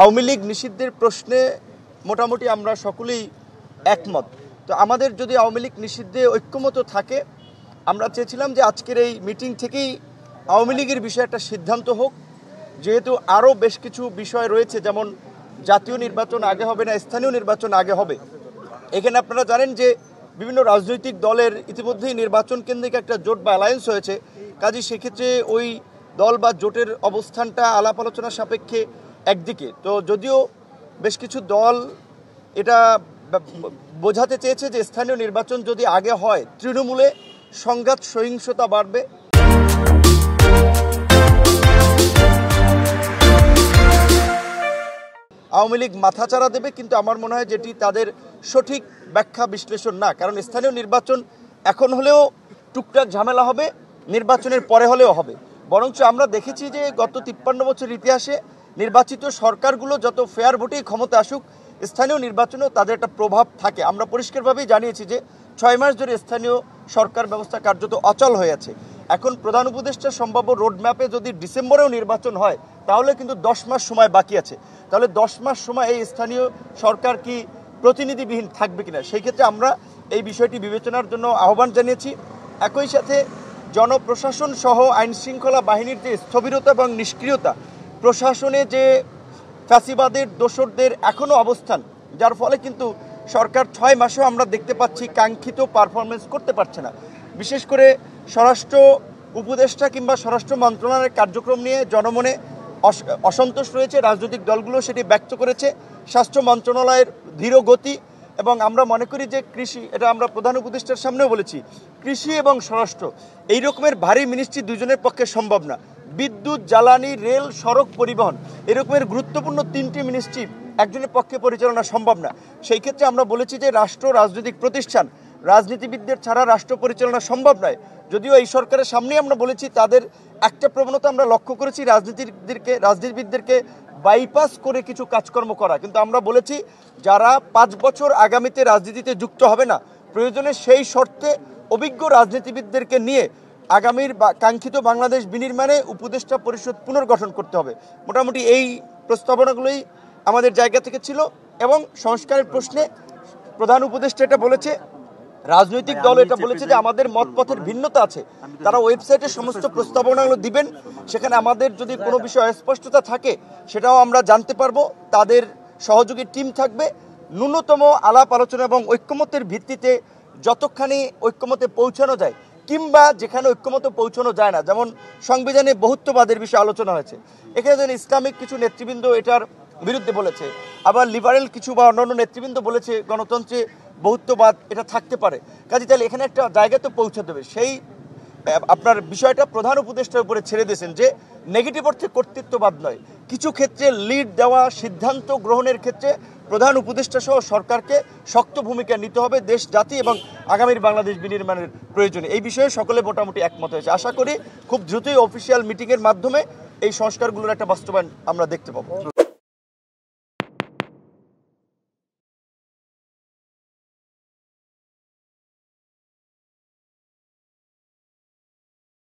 আওয়ামী লীগ নিষিদ্ধের প্রশ্নে মোটামুটি আমরা সকলেই একমত। তো আমাদের যদি আওয়ামী লীগ নিষিদ্ধে ঐক্যমত থাকে, আমরা চেয়েছিলাম যে আজকের এই মিটিং থেকেই আওয়ামী লীগের বিষয়ে একটা সিদ্ধান্ত হোক, যেহেতু আরও বেশ কিছু বিষয় রয়েছে, যেমন জাতীয় নির্বাচন আগে হবে না স্থানীয় নির্বাচন আগে হবে। এখানে আপনারা জানেন যে বিভিন্ন রাজনৈতিক দলের ইতিমধ্যেই নির্বাচন কেন্দ্রিক একটা জোট বা অ্যালায়েন্স হয়েছে। কাজে সেক্ষেত্রে ওই দল বা জোটের অবস্থানটা আলাপ আলোচনা সাপেক্ষে একদিকে। তো যদিও বেশ কিছু দল এটা বোঝাতে চেয়েছে যে স্থানীয় নির্বাচন যদি আগে হয় তৃণমূলে সংঘাত সহিংসতা বাড়বে। আওয়ামী লীগ মাথাচাড়া দেবে, কিন্তু আমার মনে হয় যেটি তাদের সঠিক ব্যাখ্যা বিশ্লেষণ না। কারণ স্থানীয় নির্বাচন এখন হলেও টুকটাক ঝামেলা হবে, নির্বাচনের পরে হলেও হবে। বরঞ্চ আমরা দেখেছি যে গত 53 বছর ইতিহাসে নির্বাচিত সরকারগুলো যত ফেয়ার ভোটেই ক্ষমতা আসুক, স্থানীয় নির্বাচনেও তাদের একটা প্রভাব থাকে। আমরা পরিষ্কারভাবেই জানিয়েছি যে 6 মাস ধরে স্থানীয় সরকার ব্যবস্থা কার্যত অচল হয়ে আছে। এখন প্রধান উপদেষ্টা সম্ভাব্য রোডম্যাপে যদি ডিসেম্বরেও নির্বাচন হয়, তাহলে কিন্তু 10 মাস সময় বাকি আছে। তাহলে 10 মাস সময় এই স্থানীয় সরকার কি প্রতিনিধিবিহীন থাকবে কিনা, সেই ক্ষেত্রে আমরা এই বিষয়টি বিবেচনার জন্য আহ্বান জানিয়েছি। একই সাথে জনপ্রশাসন সহ আইন শৃঙ্খলা বাহিনীর যে স্থবিরতা এবং নিষ্ক্রিয়তা, প্রশাসনে যে ফ্যাসিবাদের দোসরদের এখনও অবস্থান, যার ফলে কিন্তু সরকার 6 মাসেও আমরা দেখতে পাচ্ছি কাঙ্ক্ষিত পারফরমেন্স করতে পারছে না। বিশেষ করে স্বরাষ্ট্র উপদেষ্টা কিংবা স্বরাষ্ট্র মন্ত্রণালয়ের কার্যক্রম নিয়ে জনমনে অসন্তোষ রয়েছে, রাজনৈতিক দলগুলো সেটি ব্যক্ত করেছে। স্বাস্থ্য মন্ত্রণালয়ের ধীর গতি, এবং আমরা মনে করি যে কৃষি, এটা আমরা প্রধান উপদেষ্টার সামনেও বলেছি, কৃষি এবং স্বরাষ্ট্র এই রকমের ভারী মিনিস্ট্রি দুজনের পক্ষে সম্ভব না। বিদ্যুৎ, জ্বালানি, রেল, সড়ক পরিবহন এরকমের গুরুত্বপূর্ণ 3টি মিনিস্ট্রি একজনের পক্ষে পরিচালনা সম্ভব না। সেই ক্ষেত্রে আমরা বলেছি যে রাষ্ট্র রাজনৈতিক প্রতিষ্ঠান, রাজনীতিবিদদের ছাড়া রাষ্ট্র পরিচালনা সম্ভব নয়। যদিও এই সরকারের সামনেই আমরা বলেছি, তাদের একটা প্রবণতা আমরা লক্ষ্য করেছি, রাজনীতিবিদদেরকে বাইপাস করে কিছু কাজকর্ম করা। কিন্তু আমরা বলেছি যারা 5 বছর আগামীতে রাজনীতিতে যুক্ত হবে না, প্রয়োজনে সেই শর্তে অভিজ্ঞ রাজনীতিবিদদেরকে নিয়ে আগামীর কাঙ্ক্ষিত বাংলাদেশ বিনির্মাণে উপদেষ্টা পরিষদ পুনর্গঠন করতে হবে। মোটামুটি এই প্রস্তাবনাগুলোই আমাদের জায়গা থেকে ছিল। এবং সংস্কারের প্রশ্নে প্রধান উপদেষ্টা এটা বলেছে, রাজনৈতিক দল এটা বলেছে যে আমাদের মতপথের ভিন্নতা আছে, তারা ওয়েবসাইটে সমস্ত প্রস্তাবনাগুলো দিবেন, সেখানে আমাদের যদি কোনো বিষয়ে অস্পষ্টতা থাকে সেটাও আমরা জানতে পারবো। তাদের সহযোগী টিম থাকবে। ন্যূনতম আলাপ আলোচনা এবং ঐক্যমতের ভিত্তিতে যতখানি ঐক্যমতে পৌঁছানো যায়, কিংবা যেখানে ঐক্যমতে পৌঁছানো যায় না, যেমন সংবিধানে বহুত্ববাদের বিষয়ে আলোচনা হয়েছে, এখানে যেন ইসলামিক কিছু নেতৃবৃন্দ এটার বিরুদ্ধে বলেছে, আবার লিবারেল কিছু বা অন্যান্য নেতৃবৃন্দ বলেছে গণতন্ত্রে বহুত্ববাদ এটা থাকতে পারে। কাজে তাহলে এখানে একটা জায়গাতে পৌঁছাতে হবে। সেই আপনার বিষয়টা প্রধান উপদেষ্টার উপরে ছেড়ে দিয়েছেন যে নেগেটিভ অর্থে কর্তৃত্ববাদ নয়, কিছু ক্ষেত্রে লিড দেওয়া, সিদ্ধান্ত গ্রহণের ক্ষেত্রে প্রধান উপদেষ্টা সহ সরকারকে শক্ত ভূমিকা নিতে হবে দেশ, জাতি এবং আগামীর বাংলাদেশ বিনির্মাণের প্রয়োজনে। এই বিষয়ে সকলে মোটামুটি একমত হয়েছে। আশা করি খুব দ্রুতই অফিসিয়াল মিটিংয়ের মাধ্যমে এই সংস্কারগুলোর একটা বাস্তবায়ন আমরা দেখতে পাবো।